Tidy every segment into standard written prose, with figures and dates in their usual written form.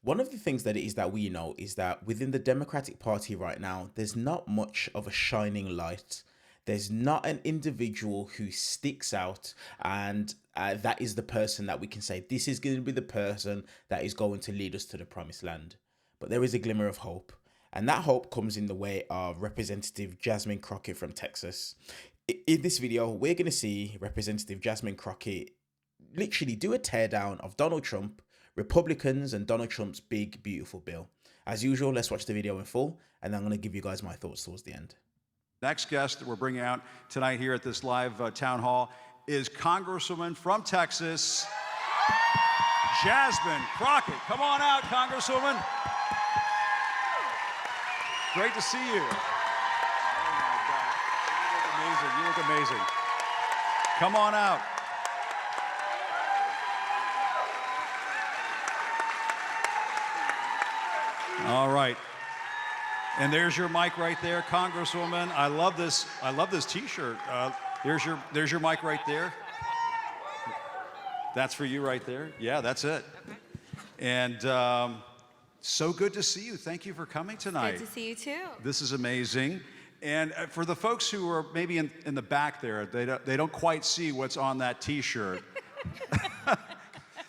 One of the things that it is that we know is that within the Democratic Party right now, there's not much of a shining light. There's not an individual who sticks out, and that is the person that we can say, this is going to be the person that is going to lead us to the promised land. But there is a glimmer of hope. And that hope comes in the way of Representative Jasmine Crockett from Texas. In this video, we're going to see Representative Jasmine Crockett literally do a teardown of Donald Trump, Republicans, and Donald Trump's big, beautiful bill. As usual, let's watch the video in full, and then I'm going to give you guys my thoughts towards the end. Next guest that we're bringing out tonight here at this live town hall is Congresswoman from Texas, Jasmine Crockett. Come on out, Congresswoman. Great to see you. Oh my God, you look amazing. You look amazing. Come on out. All right. And there's your mic right there, Congresswoman. I love this T-shirt. There's your mic right there. That's for you right there. Yeah, that's it. Okay. And so good to see you. Thank you for coming tonight. Good to see you too. This is amazing. And for the folks who are maybe in the back there, they don't quite see what's on that T-shirt.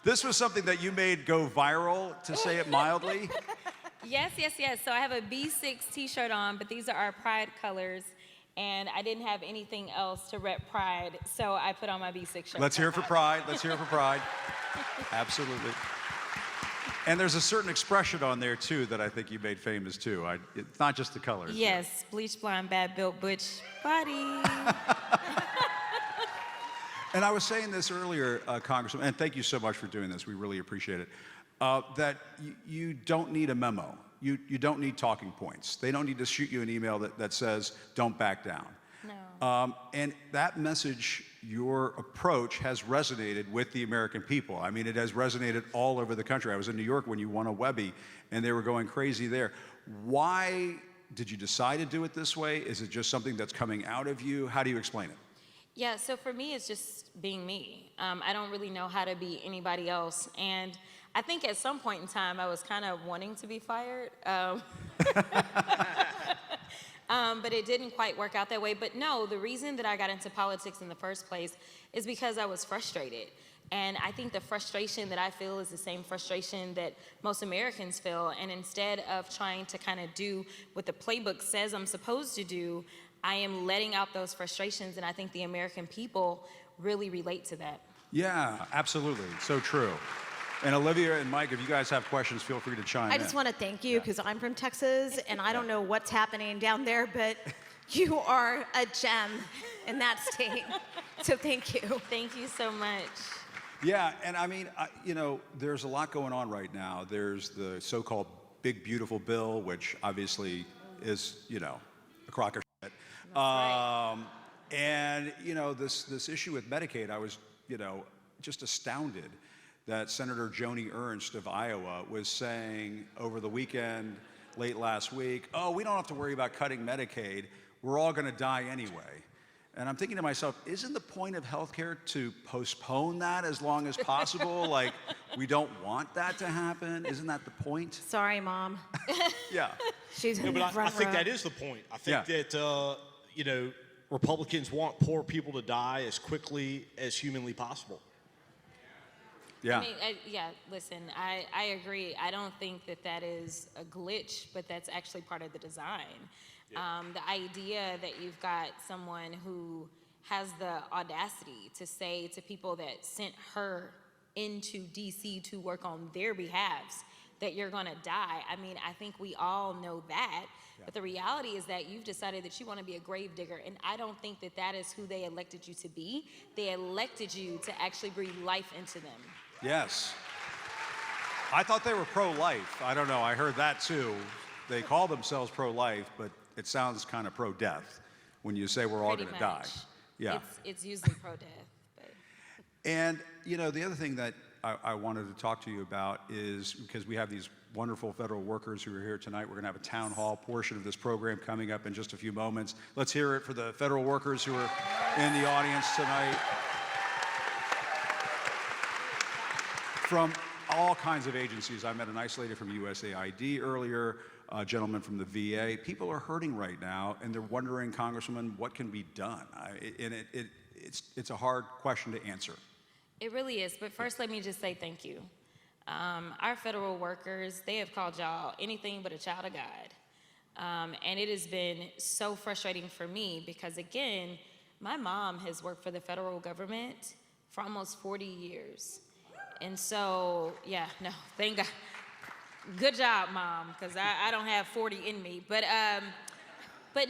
This was something that you made go viral, to say it mildly. Yes. So I have a B6 T-shirt on, but these are our Pride colors, and I didn't have anything else to rep Pride, so I put on my B6 shirt. Let's hear it for Pride. Let's hear it for Pride. Absolutely. And there's a certain expression on there, too, that I think you made famous, too. It's not just the colors. Yes, bleach blonde, bad built, butch body. And I was saying this earlier, Congressman, and thank you so much for doing this. We really appreciate it. That you don't need a memo. You don't need talking points. They don't need to shoot you an email that says, don't back down. No. And that message, your approach, has resonated with the American people. I mean, it has resonated all over the country. I was in New York when you won a Webby, and they were going crazy there. Why did you decide to do it this way? Is it just something that's coming out of you? How do you explain it? Yeah, so for me, it's just being me. I don't really know how to be anybody else. And I think at some point in time, I was kind of wanting to be fired. But it didn't quite work out that way. But no, the reason that I got into politics in the first place is because I was frustrated. And I think the frustration that I feel is the same frustration that most Americans feel. And instead of trying to kind of do what the playbook says I'm supposed to do, I am letting out those frustrations. And I think the American people really relate to that. Yeah, absolutely. So true. And Olivia and Mike, if you guys have questions, feel free to chime in. I just want to thank you because I'm from Texas and I don't know what's happening down there, but you are a gem in that state. So thank you. Thank you so much. Yeah, and I mean, you know, there's a lot going on right now. There's the so-called big, beautiful bill, which obviously is, you know, a crock of shit. Right. And, you know, this issue with Medicaid, I was, you know, just astounded that Senator Joni Ernst of Iowa was saying over the weekend, late last week, oh, we don't have to worry about cutting Medicaid. We're all going to die anyway. And I'm thinking to myself, isn't the point of healthcare to postpone that as long as possible? Like, we don't want that to happen. Isn't that the point? Sorry, Mom. Yeah. She's in No, the but front I think row. that is the point. I think that, you know, Republicans want poor people to die as quickly as humanly possible. Yeah. I mean, listen, I agree. I don't think that that is a glitch, but that's actually part of the design. Yeah. The idea that you've got someone who has the audacity to say to people that sent her into D.C. to work on their behalves that you're going to die. I mean, I think we all know that. Yeah. But the reality is that you've decided that you want to be a gravedigger, and I don't think that that is who they elected you to be. They elected you to actually breathe life into them. Yes. I thought they were pro-life. I don't know. I heard that too. They call themselves pro-life, but it sounds kind of pro-death when you say we're all going to die. Yeah. It's usually pro-death. But. And, you know, the other thing that I wanted to talk to you about is because we have these wonderful federal workers who are here tonight. We're going to have a town hall portion of this program coming up in just a few moments. Let's hear it for the federal workers who are in the audience tonight. From all kinds of agencies. I met a nice lady from USAID earlier, a gentleman from the VA. People are hurting right now, and they're wondering, Congresswoman, what can be done? It's a hard question to answer. It really is, but first let me just say thank you. Our federal workers, they have called y'all anything but a child of God. And it has been so frustrating for me because, again, my mom has worked for the federal government for almost 40 years. And so, yeah, no, thank God. Good job, Mom, because I don't have 40 in me. But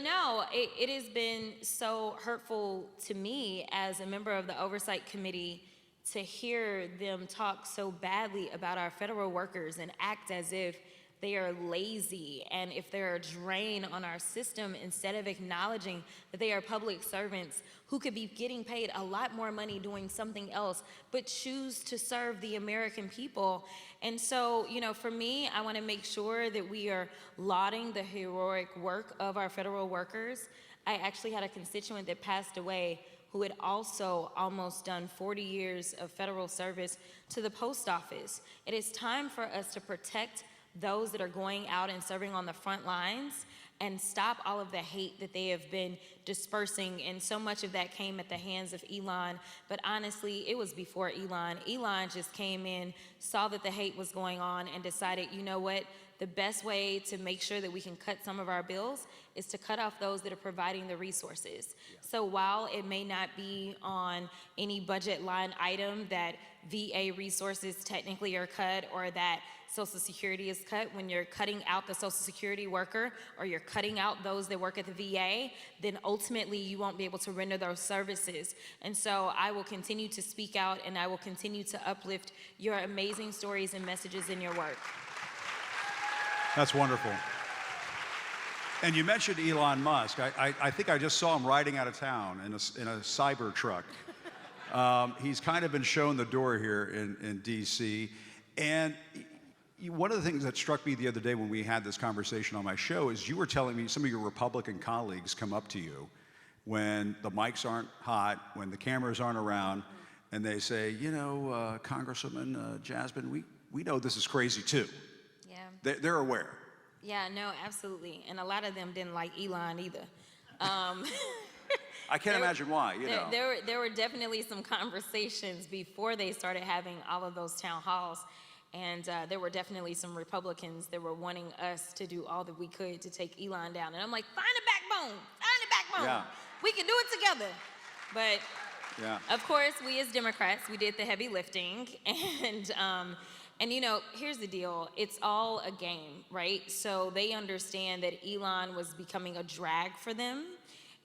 no, it has been so hurtful to me as a member of the Oversight Committee to hear them talk so badly about our federal workers and act as if they are lazy and if they're a drain on our system, instead of acknowledging that they are public servants who could be getting paid a lot more money doing something else, but choose to serve the American people. And so, you know, for me, I want to make sure that we are lauding the heroic work of our federal workers. I actually had a constituent that passed away who had also almost done 40 years of federal service to the post office. It is time for us to protect those that are going out and serving on the front lines and stop all of the hate that they have been dispersing. And so much of that came at the hands of Elon. But honestly, it was before Elon. Elon just came in, saw that the hate was going on, and decided, you know what? The best way to make sure that we can cut some of our bills is to cut off those that are providing the resources. Yeah. So while it may not be on any budget line item that VA resources technically are cut, or that Social Security is cut, when you're cutting out the Social Security worker or you're cutting out those that work at the VA, then ultimately you won't be able to render those services. And so I will continue to speak out, and I will continue to uplift your amazing stories and messages in your work. That's wonderful. And you mentioned Elon Musk. I think I just saw him riding out of town in a cyber truck. He's kind of been shown the door here in D.C. And one of the things that struck me the other day when we had this conversation on my show is you were telling me some of your Republican colleagues come up to you when the mics aren't hot, when the cameras aren't around, and they say, you know, Congresswoman Jasmine, we know this is crazy too. Yeah. They're aware. Yeah, no, absolutely. And a lot of them didn't like Elon either. I can't imagine why, you know. There were definitely some conversations before they started having all of those town halls. And there were definitely some Republicans that were wanting us to do all that we could to take Elon down. And I'm like, find a backbone, find a backbone. Yeah. We can do it together. But yeah. Of course, we as Democrats, we did the heavy lifting. And you know, here's the deal. It's all a game, right? So they understand that Elon was becoming a drag for them.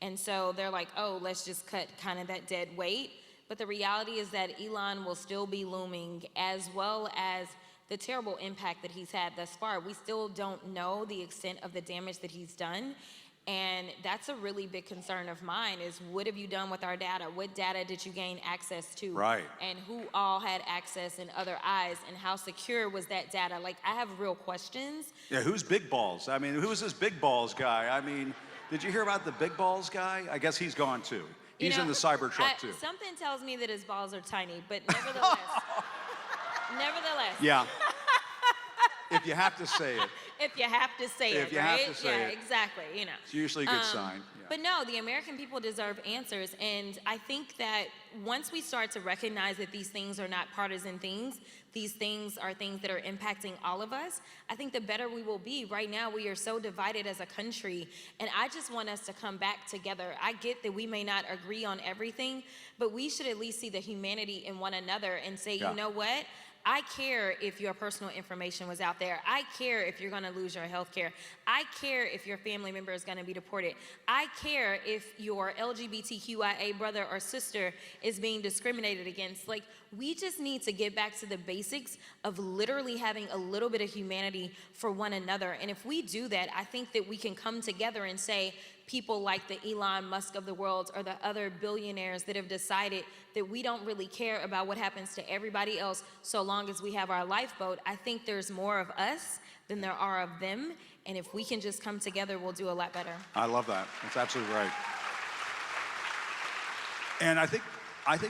And so they're like, oh, let's just cut kind of that dead weight. But the reality is that Elon will still be looming, as well as the terrible impact that he's had thus far. We still don't know the extent of the damage that he's done. And that's a really big concern of mine, is what have you done with our data? What data did you gain access to? Right. And who all had access in other eyes, and how secure was that data? Like, I have real questions. Yeah, who's Big Balls? I mean, who's this Big Balls guy? I mean, did you hear about the Big Balls guy? I guess he's gone too. He's in the Cybertruck too. Something tells me that his balls are tiny, but nevertheless. Nevertheless. Yeah. If you have to say it. If you have to say it, if you right? have to say it. Exactly, you know. It's usually a good sign. Yeah. But no, the American people deserve answers. And I think that once we start to recognize that these things are not partisan things, these things are things that are impacting all of us, I think the better we will be. Right now, we are so divided as a country, and I just want us to come back together. I get that we may not agree on everything, but we should at least see the humanity in one another and say, you know what? I care if your personal information was out there. I care if you're going to lose your health care. I care if your family member is going to be deported. I care if your LGBTQIA brother or sister is being discriminated against. Like, we just need to get back to the basics of literally having a little bit of humanity for one another. And if we do that, I think that we can come together and say, people like the Elon Musk of the world, or the other billionaires that have decided that we don't really care about what happens to everybody else so long as we have our lifeboat. I think there's more of us than there are of them. And if we can just come together, we'll do a lot better. I love that. That's absolutely right. And I think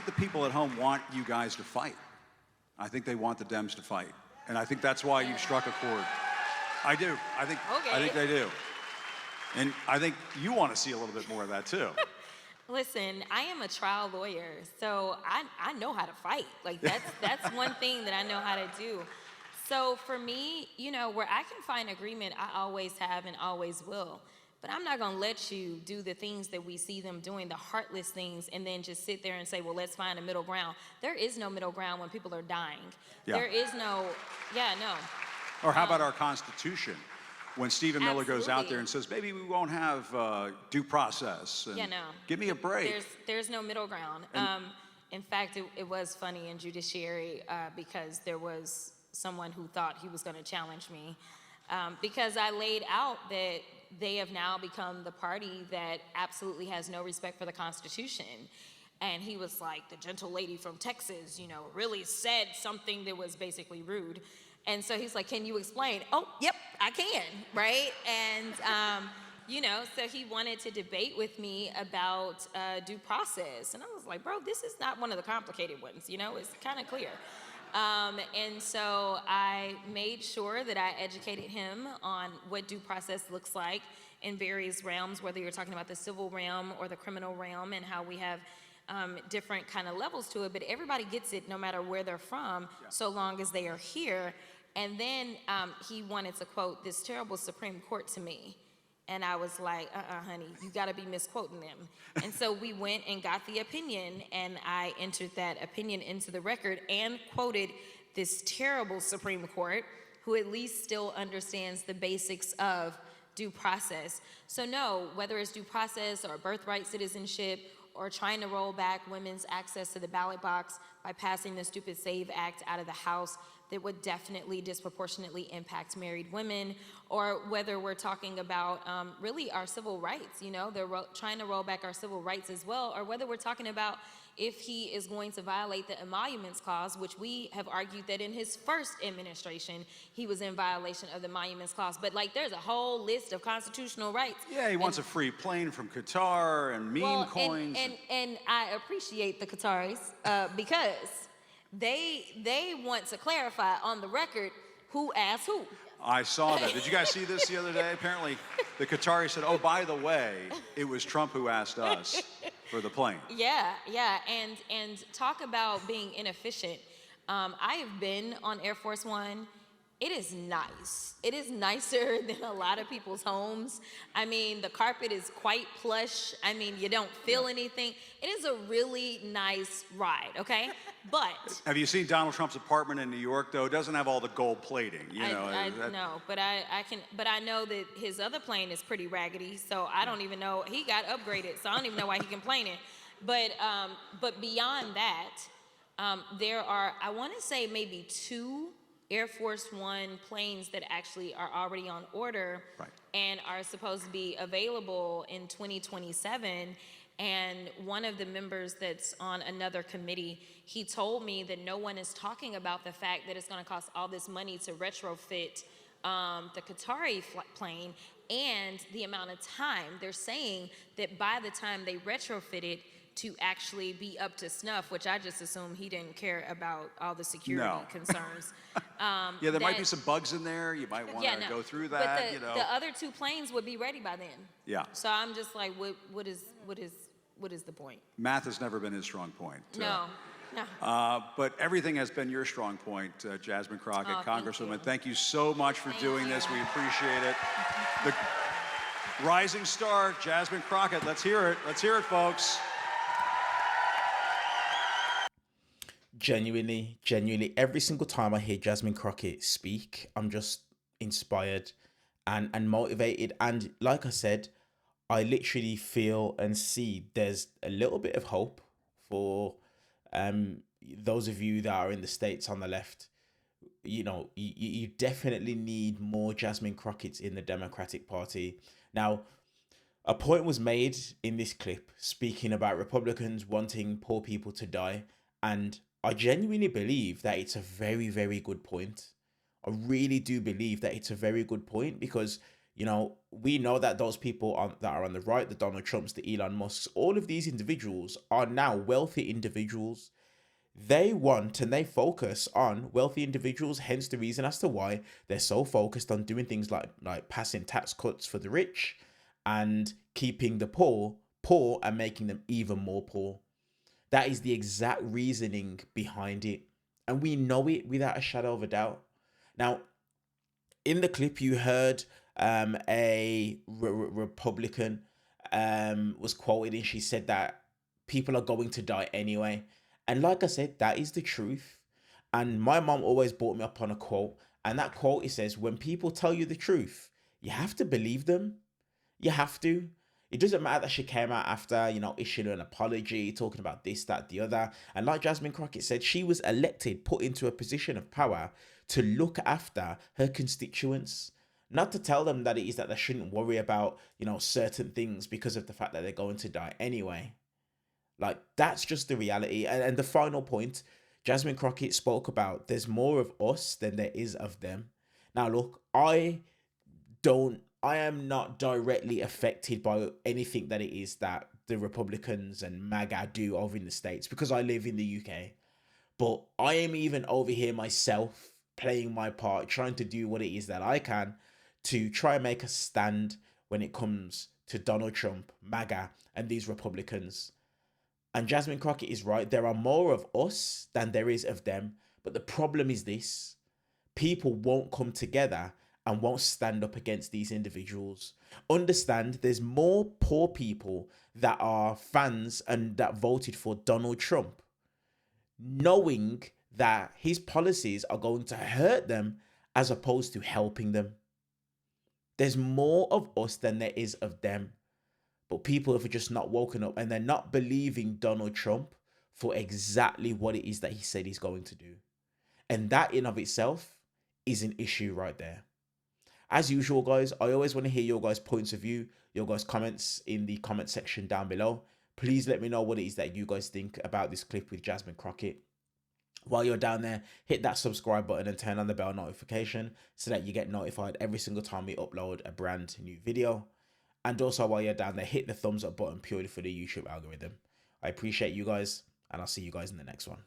the people at home want you guys to fight. I think they want the Dems to fight. And I think that's why you've struck a chord. I do. I think they do. And I think you want to see a little bit more of that too. Listen, I am a trial lawyer, so I know how to fight. Like that's one thing that I know how to do. So for me, where I can find agreement, I always have and always will. But I'm not gonna let you do the things that we see them doing, the heartless things, and then just sit there and say, well, let's find a middle ground. There is no middle ground when people are dying. Yeah. There is no, no. Or how about our Constitution? When Stephen Miller goes out Absolutely. there and says, maybe we won't have due process. And No. give me a break. There's no middle ground. In fact, it was funny in judiciary because there was someone who thought he was going to challenge me because I laid out that they have now become the party that absolutely has no respect for the Constitution. And he was like, the gentle lady from Texas, really said something that was basically rude. And so he's like, can you explain? Oh, yep, I can, right? And, so he wanted to debate with me about due process. And I was like, bro, this is not one of the complicated ones, it's kind of clear. And so I made sure that I educated him on what due process looks like in various realms, whether you're talking about the civil realm or the criminal realm, and how we have different kind of levels to it, but everybody gets it no matter where they're from, so long as they are here. And then he wanted to quote this terrible Supreme Court to me. And I was like, honey, you gotta be misquoting them. And so we went and got the opinion, and I entered that opinion into the record and quoted this terrible Supreme Court, who at least still understands the basics of due process. So no, whether it's due process or birthright citizenship, or trying to roll back women's access to the ballot box by passing the stupid SAVE Act out of the House that would definitely disproportionately impact married women, or whether we're talking about really our civil rights, they're trying to roll back our civil rights as well, or whether we're talking about if he is going to violate the Emoluments Clause, which we have argued that in his first administration, he was in violation of the Emoluments Clause. But there's a whole list of constitutional rights. Yeah, he wants a free plane from Qatar and meme coins. And I appreciate the Qataris because they want to clarify on the record who asked who. I saw that. Did you guys see this the other day? Apparently, the Qataris said, oh, by the way, it was Trump who asked us for the plane. Yeah, and talk about being inefficient. I have been on Air Force One. It is nice. It is nicer than a lot of people's homes. I mean, the carpet is quite plush. I mean, you don't feel anything. It is a really nice ride, okay? But have you seen Donald Trump's apartment in New York, though? It doesn't have all the gold plating, No, but I know that his other plane is pretty raggedy, so I don't even know. He got upgraded, so I don't even know why he's complaining. But beyond that, there are, I want to say, maybe 2 Air Force One planes that actually are already on order and are supposed to be available in 2027. And one of the members that's on another committee, he told me that no one is talking about the fact that it's going to cost all this money to retrofit the Qatari plane and the amount of time. They're saying that by the time they retrofit it, to actually be up to snuff, which I just assume he didn't care about all the security concerns. Yeah, there might be some bugs in there. You might want to go through that. But the other 2 planes would be ready by then. Yeah. So I'm just like, what is the point? Math has never been his strong point. No. But everything has been your strong point, Jasmine Crockett, Congresswoman. Thank you so much for doing this. We appreciate it. The rising star, Jasmine Crockett. Let's hear it. Let's hear it, folks. Genuinely, every single time I hear Jasmine Crockett speak, I'm just inspired and motivated. And like I said, I literally feel and see there's a little bit of hope for those of you that are in the States on the left. You definitely need more Jasmine Crockett's in the Democratic Party. Now, a point was made in this clip speaking about Republicans wanting poor people to die, and I genuinely believe that it's a very, very good point. I really do believe that it's a very good point because, we know that those people that are on the right, the Donald Trumps, the Elon Musks, all of these individuals are now wealthy individuals. They want and they focus on wealthy individuals, hence the reason as to why they're so focused on doing things like passing tax cuts for the rich and keeping the poor poor and making them even more poor. That is the exact reasoning behind it. And we know it without a shadow of a doubt. Now, in the clip, you heard Republican was quoted, and she said that people are going to die anyway. And like I said, that is the truth. And my mom always brought me up on a quote. And that quote, it says, when people tell you the truth, you have to believe them. You have to. It doesn't matter that she came out after, issuing an apology, talking about this, that, the other. And like Jasmine Crockett said, she was elected, put into a position of power to look after her constituents. Not to tell them that it is that they shouldn't worry about, certain things because of the fact that they're going to die anyway. Like, that's just the reality. And the final point, Jasmine Crockett spoke about there's more of us than there is of them. Now, look, I am not directly affected by anything that it is that the Republicans and MAGA do over in the States because I live in the UK. But I am even over here myself playing my part, trying to do what it is that I can to try and make a stand when it comes to Donald Trump, MAGA, and these Republicans. And Jasmine Crockett is right. There are more of us than there is of them. But the problem is this: people won't come together and won't stand up against these individuals. Understand, there's more poor people that are fans and that voted for Donald Trump, knowing that his policies are going to hurt them as opposed to helping them. There's more of us than there is of them. But people have just not woken up and they're not believing Donald Trump for exactly what it is that he said he's going to do. And that in of itself is an issue right there. As usual, guys, I always want to hear your guys' points of view, your guys' comments in the comment section down below. Please let me know what it is that you guys think about this clip with Jasmine Crockett. While you're down there, hit that subscribe button and turn on the bell notification so that you get notified every single time we upload a brand new video. And also, while you're down there, hit the thumbs up button purely for the YouTube algorithm. I appreciate you guys, and I'll see you guys in the next one.